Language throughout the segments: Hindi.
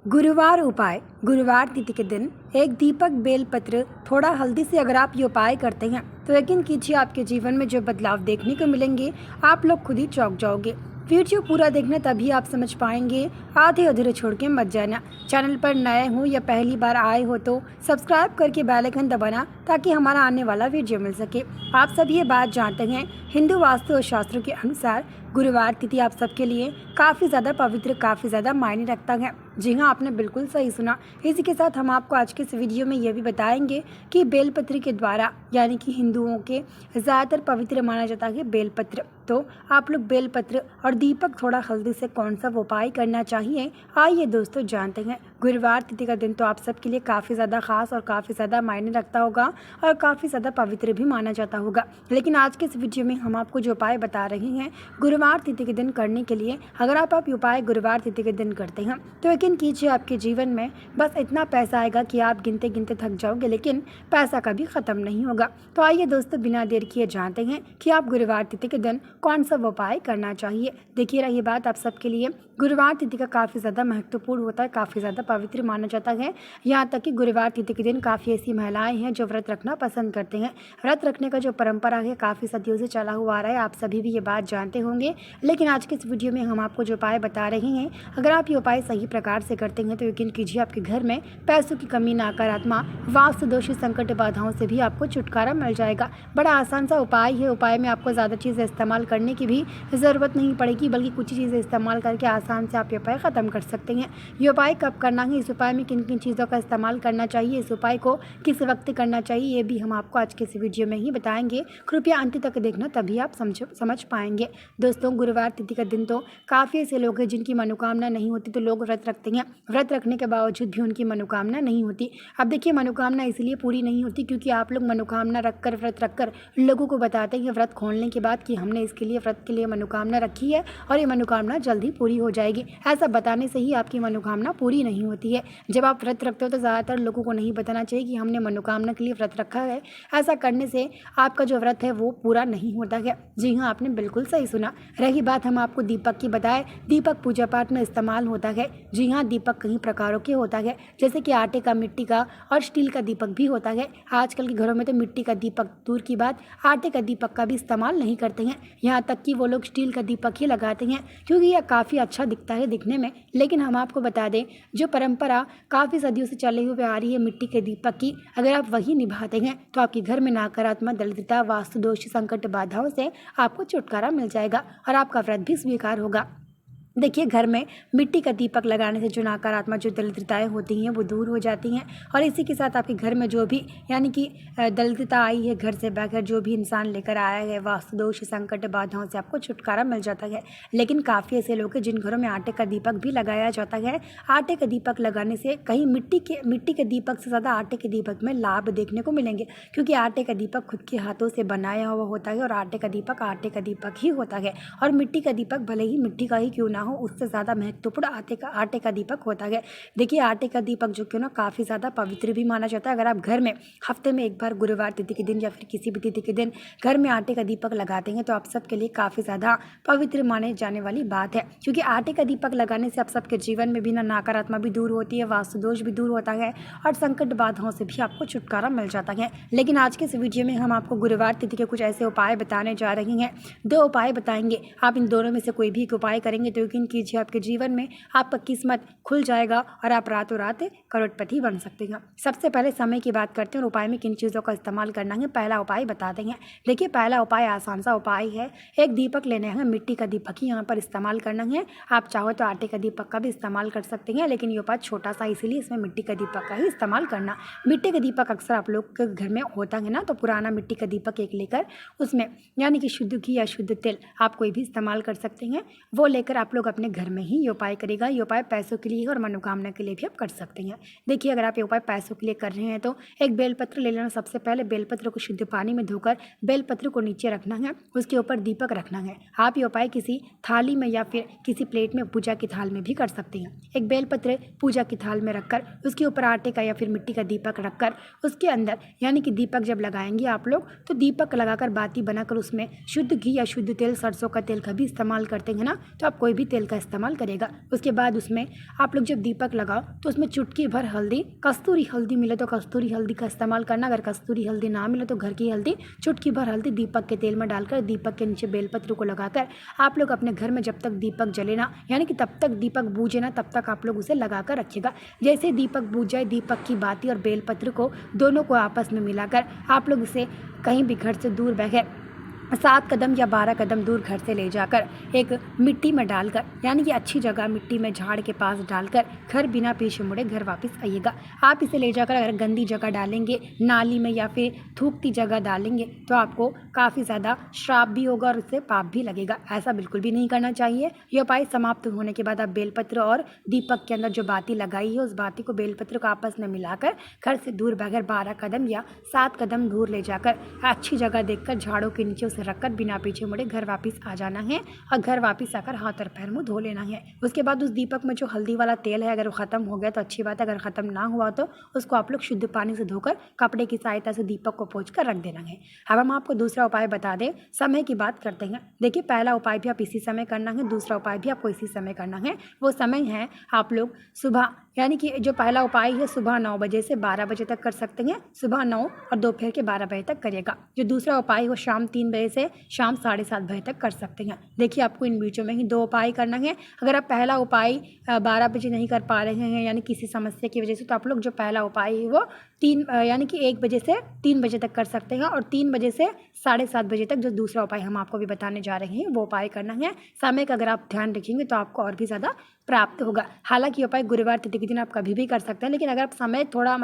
गुरुवार उपाय। गुरुवार तिथि के दिन एक दीपक, बेलपत्र, थोड़ा हल्दी से अगर आप ये उपाय करते हैं तो यकीन कीजिए आपके जीवन में जो बदलाव देखने को मिलेंगे आप लोग खुद ही चौंक जाओगे। वीडियो पूरा देखना तभी आप समझ पाएंगे, आधे अधूरे छोड़ के मत जाना। चैनल पर नए हो या पहली बार आए हो तो सब्सक्राइब करके बेल आइकन दबाना ताकि हमारा आने वाला वीडियो मिल सके। आप सब ये बात जानते हैं, हिंदू वास्तु और शास्त्रों के अनुसार गुरुवार तिथि आप सबके लिए काफ़ी ज़्यादा पवित्र, काफ़ी ज़्यादा मायने रखता है। जी हाँ, आपने बिल्कुल सही सुना। इसी के साथ हम आपको आज के इस वीडियो में ये भी बताएंगे कि बेलपत्र के द्वारा, यानी कि हिंदुओं के ज़्यादातर पवित्र माना जाता है बेलपत्र। तो आप लोग बेलपत्र और दीपक, थोड़ा हल्दी से कौन सा उपाय करना चाहिए, आइए दोस्तों जानते हैं। गुरुवार तिथि का दिन तो आप सबके लिए काफ़ी ज़्यादा खास और काफ़ी ज़्यादा मायने रखता होगा और काफ़ी ज़्यादा पवित्र भी माना जाता होगा। लेकिन आज के इस वीडियो में हम आपको जो उपाय बता रहे हैं गुरुवार तिथि के दिन करने के लिए, अगर आप ये उपाय गुरुवार तिथि के दिन करते हैं तो यकीन कीजिए आपके जीवन में बस इतना पैसा आएगा कि आप गिनते गिनते थक जाओगे, लेकिन पैसा कभी ख़त्म नहीं होगा। तो आइए दोस्तों, बिना देर किए जानते हैं कि आप गुरुवार तिथि के दिन कौन सा उपाय करना चाहिए। देखिए, रही बात आप सबके लिए गुरुवार तिथि का काफ़ी ज़्यादा महत्वपूर्ण होता है, काफ़ी ज़्यादा पवित्र माना जाता है। यहाँ तक कि गुरुवार तिथि के दिन काफ़ी ऐसी महिलाएं हैं जो व्रत रखना पसंद करते हैं। व्रत रखने का जो परंपरा है काफ़ी सदियों से चला हुआ आ रहा है, आप सभी भी ये बात जानते होंगे। लेकिन आज के इस वीडियो में हम आपको जो उपाय बता रहे हैं, अगर आप ये उपाय सही प्रकार से करते हैं तो यकीन कीजिए आपके घर में पैसों की कमी, नकारात्मक वास्तु दोष, संकट, बाधाओं से भी आपको छुटकारा मिल जाएगा। बड़ा आसान सा उपाय है। उपाय में आपको ज़्यादा चीज़ें इस्तेमाल करने की भी ज़रूरत नहीं पड़ेगी, बल्कि कुछ चीज़ें इस्तेमाल करके आसान से आप ये उपाय ख़त्म कर सकते हैं। ये उपाय कब करना है, इस उपाय में किन किन चीज़ों का इस्तेमाल करना चाहिए, इस उपाय को किस वक्त करना चाहिए, ये भी हम आपको आज के इस वीडियो में ही बताएंगे। कृपया अंत तक देखना तभी आप समझ पाएंगे। दोस्तों, गुरुवार तिथि का दिन तो काफ़ी ऐसे लोग हैं जिनकी मनोकामना नहीं होती, तो लोग व्रत रखते हैं। व्रत रखने के बावजूद भी उनकी मनोकामना नहीं होती। अब देखिए, मनोकामना इसलिए पूरी नहीं होती क्योंकि आप लोग मनोकामना रखकर, व्रत रखकर लोगों को बताते हैं व्रत खोलने के बाद कि हमने इसके लिए, व्रत के लिए मनोकामना रखी है और ये मनोकामना जल्दी पूरी हो जाएगी। ऐसा बताने से ही आपकी मनोकामना पूरी नहीं होती है। जब आप व्रत रखते हो तो ज़्यादातर लोगों को नहीं बताना चाहिए कि हमने मनोकामना के लिए व्रत रखा है। ऐसा करने से आपका जो व्रत है वो पूरा नहीं होता है। जी हाँ, आपने बिल्कुल सही सुना। रही बात हम आपको दीपक की बताएं, दीपक पूजा पाठ में इस्तेमाल होता है। जी हाँ, दीपक कई प्रकारों के होता है, जैसे कि आटे का, मिट्टी का और स्टील का दीपक भी होता है। आजकल के घरों में तो मिट्टी का दीपक दूर की बात, आटे का दीपक का भी इस्तेमाल नहीं करते हैं। यहाँ तक कि वो लोग स्टील का दीपक ही लगाते हैं क्योंकि यह काफ़ी अच्छा दिखता है दिखने में। लेकिन हम आपको बता दें, जो परंपरा काफ़ी सदियों से चले हुए आ रही है मिट्टी के दीपक की, अगर आप वही निभाते हैं तो आपके घर में नकारात्मक, दरिद्रता, वास्तु दोष, संकट, बाधाओं से आपको छुटकारा मिल जाएगा और आपका व्रत भी स्वीकार होगा। देखिए, घर में मिट्टी का दीपक लगाने से जो नकारात्मक, जो दरिद्रताएँ होती हैं वो दूर हो जाती हैं और इसी के साथ आपके घर में जो भी, यानी कि दरिद्रता आई है घर से बगैर, जो भी इंसान लेकर आया है, वास्तु दोष, संकट, बाधाओं से आपको छुटकारा मिल जाता है। लेकिन काफ़ी ऐसे लोग हैं जिन घरों में आटे का दीपक भी लगाया जाता है। आटे का दीपक लगाने से कहीं मिट्टी के दीपक से ज़्यादा आटे के दीपक में लाभ देखने को मिलेंगे, क्योंकि आटे का दीपक खुद के हाथों से बनाया हुआ होता है और आटे का दीपक ही होता है। और मिट्टी का दीपक भले ही मिट्टी का ही क्यों ना हो, उससे ज़्यादा महत्वपूर्ण आटे का दीपक होता है। देखिए, आटे का दीपक जो क्यों ना काफ़ी ज़्यादा पवित्र भी माना जाता है। अगर आप घर में हफ्ते में एक बार गुरुवार तिथि के दिन या फिर किसी भी तिथि के दिन घर में आटे का दीपक लगाते हैं तो आप सबके लिए काफ़ी ज़्यादा पवित्र माने जाने वाली बात है, क्योंकि आटे का दीपक लगाने से आप सबके जीवन में भी नकारात्मक भी दूर होती है, वास्तु दोष भी दूर होता है और संकट, बाधाओं से भी आपको छुटकारा मिल जाता है। लेकिन आज के इस वीडियो में हम आपको गुरुवार तिथि के कुछ ऐसे उपाय बताने जा रहे हैं। 2 उपाय बताएंगे, आप इन दोनों में से कोई भी एक उपाय करेंगे तो यकीन कीजिए आपके जीवन में आपका किस्मत खुल जाएगा और आप रातों रात करोड़पति बन सकते हैं। सबसे पहले समय की बात करते हैं और उपाय में किन चीज़ों का इस्तेमाल करना है। पहला उपाय बताते हैं। देखिए, पहला उपाय आसान सा उपाय है। एक दीपक लेना है, मिट्टी का दीपक ही यहाँ पर इस्तेमाल करना है। आप चाहो तो आटे का दीपक का भी इस्तेमाल कर सकते हैं, लेकिन ये उपाय छोटा सा, इसीलिए इसमें मिट्टी का दीपक का ही इस्तेमाल करना। मिट्टी का दीपक अक्सर आप लोग के घर में होता है ना, तो पुराना मिट्टी का दीपक एक लेकर उसमें, यानी कि शुद्ध घी या शुद्ध तेल आप कोई भी इस्तेमाल कर सकते हैं, वो लेकर आप लोग अपने घर में ही ये उपाय करेगा। ये उपाय पैसों के लिए और मनोकामना के लिए भी आप कर सकते हैं। देखिए, अगर आप ये उपाय पैसों के लिए कर रहे हैं तो एक बेलपत्र ले लेना। सबसे पहले बेलपत्र को शुद्ध पानी में धोकर बेलपत्र को नीचे रखना है, उसके ऊपर दीपक रखना है। आप ये उपाय किसी थाली में या फिर किसी प्लेट में, पूजा की थाल में भी कर सकते हैं। एक बेलपत्र पूजा की थाल में रखकर उसके ऊपर आटे का या फिर मिट्टी का दीपक रखकर उसके अंदर, यानी कि दीपक जब लगाएंगे आप लोग तो दीपक लगाकर बाती बनाकर उसमें शुद्ध घी या शुद्ध तेल, सरसों का तेल का भी इस्तेमाल करते हैं ना, तो आप कोई भी तेल का इस्तेमाल करेगा। उसके बाद उसमें आप लोग जब दीपक लगाओ तो उसमें चुटकी भर हल्दी, कस्तूरी हल्दी मिले तो कस्तूरी हल्दी का इस्तेमाल करना। अगर कस्तूरी हल्दी ना मिले तो घर की हल्दी, चुटकी भर हल्दी दीपक के तेल में डालकर दीपक के नीचे बेलपत्र को लगाकर आप लोग अपने घर में जब तक दीपक जले ना, यानी कि तब तक दीपक बूझे ना, तब तक आप लोग उसे लगा कर रखिएगा। जैसे दीपक बूझ जाए, दीपक की बाती और बेलपत्र को दोनों को आपस में मिलाकर आप लोग इसे कहीं भी घर से दूर बगैर 7 कदम या 12 कदम दूर घर से ले जाकर एक मिट्टी में डालकर, यानी कि अच्छी जगह मिट्टी में झाड़ के पास डालकर घर बिना पीछे मुड़े घर वापस आइएगा। आप इसे ले जाकर अगर गंदी जगह डालेंगे, नाली में या फिर थूकती जगह डालेंगे तो आपको काफ़ी ज़्यादा श्राप भी होगा और उससे पाप भी लगेगा। ऐसा बिल्कुल भी नहीं करना चाहिए। यह उपाय समाप्त होने के बाद आप बेलपत्र और दीपक के अंदर जो बाती लगाई है उस बाती को बेलपत्र को आपस में मिलाकर घर से दूर बगैर 12 कदम या 7 कदम दूर ले जाकर अच्छी जगह देखकर झाड़ों के नीचे रखकर बिना पीछे मुड़े घर वापस आ जाना है और घर वापस आकर हाथ और पैर मुंह धो लेना है। उसके बाद उस दीपक में जो हल्दी वाला तेल है अगर वो ख़त्म हो गया तो अच्छी बात है, अगर ख़त्म ना हुआ तो उसको आप लोग शुद्ध पानी से धोकर कपड़े की सहायता से दीपक को पोंछ कर रख देना है। अब हम आपको दूसरा उपाय बता दें, समय की बात करते हैं। देखिए, पहला उपाय भी आप इसी समय करना है, दूसरा उपाय भी आपको इसी समय करना है। वो समय है आप लोग सुबह, यानी कि जो पहला उपाय है सुबह 9 बजे से 12 बजे तक कर सकते हैं, सुबह 9 और दोपहर के 12 बजे तक करिएगा। जो दूसरा उपाय है वो शाम 3 बजे से शाम 7:30 बजे तक कर सकते हैं। देखिए, आपको इन बीचों में ही 2 उपाय करना है। अगर आप पहला उपाय 12 बजे नहीं कर पा रहे हैं, यानी किसी समस्या की वजह से, तो आप लोग जो पहला उपाय है वो 3 यानी कि 1 बजे से 3 बजे तक कर सकते हैं और 3 बजे से 7:30 बजे तक जो दूसरा उपाय हम आपको भी बताने जा रहे हैं वो उपाय करना है। समय का अगर आप ध्यान रखेंगे तो आपको और भी ज़्यादा प्राप्त होगा। हालांकि उपाय गुरुवार तिथि के दिन आप कभी भी कर सकते हैं, लेकिन अगर आप समय थोड़ा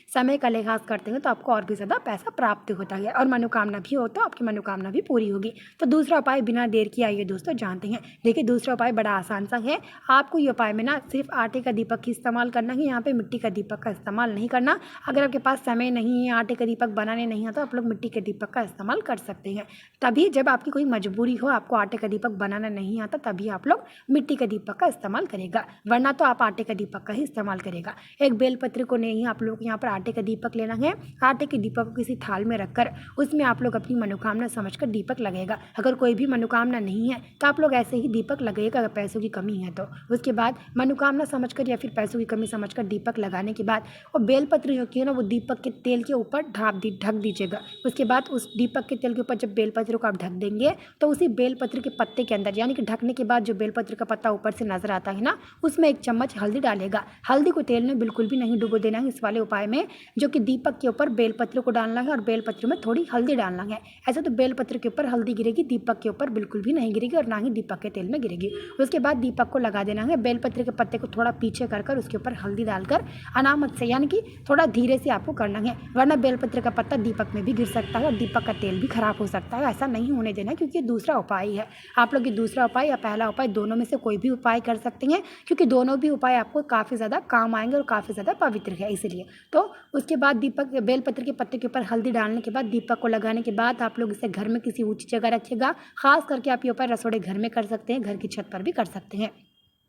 समय का लिहाज करते हैं तो आपको और भी ज़्यादा पैसा प्राप्त होता है और मनोकामना भी हो तो आपकी मनोकामना भी पूरी होगी। तो दूसरा उपाय बिना देर किए आइए दोस्तों जानते हैं। देखिए, दूसरा उपाय बड़ा आसान सा है। आपको ये उपाय में ना सिर्फ आटे का दीपक ही इस्तेमाल करना है, यहाँ पे मिट्टी का दीपक का इस्तेमाल नहीं करना। अगर आपके पास समय नहीं है, आटे का दीपक बनाने नहीं आता, आप लोग मिट्टी के दीपक का इस्तेमाल कर सकते हैं। तभी जब आपकी कोई मजबूरी हो, आपको आटे का दीपक बनाना नहीं आता, तभी आप लोग मिट्टी के दीपक का इस्तेमाल करेगा, वरना तो आप आटे का दीपक का ही इस्तेमाल करेगा। एक बेलपत्र को नहीं, आप लोग यहाँ पर आटे का दीपक लेना है। आटे के दीपक को किसी थाल में रखकर उसमें आप लोग अपनी मनोकामना समझकर दीपक लगेगा। अगर कोई भी मनोकामना नहीं है तो आप लोग ऐसे ही दीपक लगेगा। अगर पैसों की कमी है तो उसके बाद मनोकामना समझकर या फिर पैसों की कमी समझकर दीपक लगाने के बाद और बेलपत्र जो कि है ना वो दीपक के तेल के ऊपर ढक दीजिएगा। उसके बाद उस दीपक के तेल के ऊपर जब बेलपत्र को आप ढक देंगे तो उसी बेलपत्र के पत्ते के अंदर, यानी कि ढकने के बाद जो बेलपत्र का पत्ता ऊपर से नजर आता है ना, उसमें 1 चम्मच हल्दी डालेगा। हल्दी को तेल में बिल्कुल भी नहीं डुबो देना है इस वाले उपाय में, जो कि दीपक के ऊपर बेलपत्र को डालना है और बेलपत्र में थोड़ी हल्दी डालना है। ऐसा तो बेलपत्र के ऊपर हल्दी गिरेगी, दीपक के ऊपर बिल्कुल भी नहीं गिरेगी और ना ही दीपक के तेल में गिरेगी। उसके बाद दीपक को लगा देना है। बेलपत्र के पत्ते को थोड़ा पीछे कर उसके ऊपर हल्दी डालकर अनामत से, यानी कि थोड़ा धीरे से आपको करना है, वरना बेलपत्र का पत्ता दीपक में भी गिर सकता है और दीपक का तेल भी खराब हो सकता है। ऐसा नहीं होने देना, क्योंकि दूसरा उपाय है। आप लोग ये दूसरा उपाय या पहला उपाय दोनों में से कोई भी उपाय कर सकते हैं, क्योंकि दोनों भी उपाय आपको काफ़ी ज़्यादा काम आएंगे और काफ़ी ज़्यादा पवित्र है इसलिए। तो उसके बाद दीपक बेलपत्र के पत्ते के ऊपर हल्दी डालने के बाद दीपक को लगाने के बाद आप लोग इसे घर में किसी ऊंची जगह रखिएगा। खास करके आप ये उपाय रसोड़े घर में कर सकते हैं, घर की छत पर भी कर सकते हैं।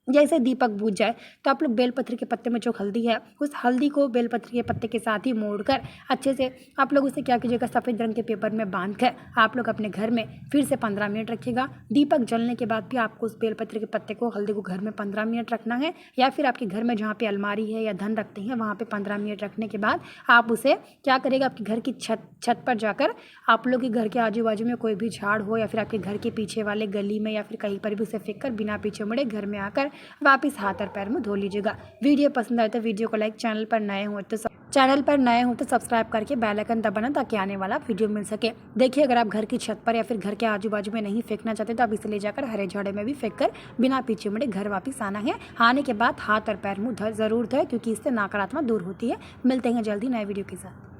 जैसे दीपक बुझ जाए तो आप लोग बेलपत्र के पत्ते में जो हल्दी है उस हल्दी को बेलपत्र के पत्ते के साथ ही मोड़कर अच्छे से आप लोग उसे क्या कीजिएगा, सफ़ेद रंग के पेपर में बांधकर आप लोग अपने घर में फिर से 15 मिनट रखिएगा। दीपक जलने के बाद भी आपको उस बेलपत्र के पत्ते को, हल्दी को घर में 15 मिनट रखना है, या फिर आपके घर में जहाँ पे अलमारी है या धन रखते हैं वहाँ पे 15 मिनट रखने के बाद आप उसे क्या करेगा, आपके घर की छत पर जाकर आप लोग के घर के आजू बाजू में कोई भी झाड़ हो या फिर आपके घर के पीछे वाले गली में या फिर कहीं पर भी उसे फेंक कर बिना पीछे मुड़े घर में आकर वापस हाथ और पैर में धो लीजिएगा। वीडियो पसंद आए तो वीडियो को लाइक, चैनल पर नए हो तो सब्सक्राइब करके बेल आइकन दबाना ताकि आने वाला वीडियो मिल सके। देखिए, अगर आप घर की छत पर या फिर घर के आजू बाजू में नहीं फेंकना चाहते तो आप इसे ले जाकर हरे झाड़े में भी फेंक कर बिना पीछे मुड़े घर वापस आना है। आने के बाद हाथ और पैर मुँह जरूर धोए, क्योंकि इससे नकारात्मक दूर होती है। मिलते हैं जल्दी नए वीडियो के साथ।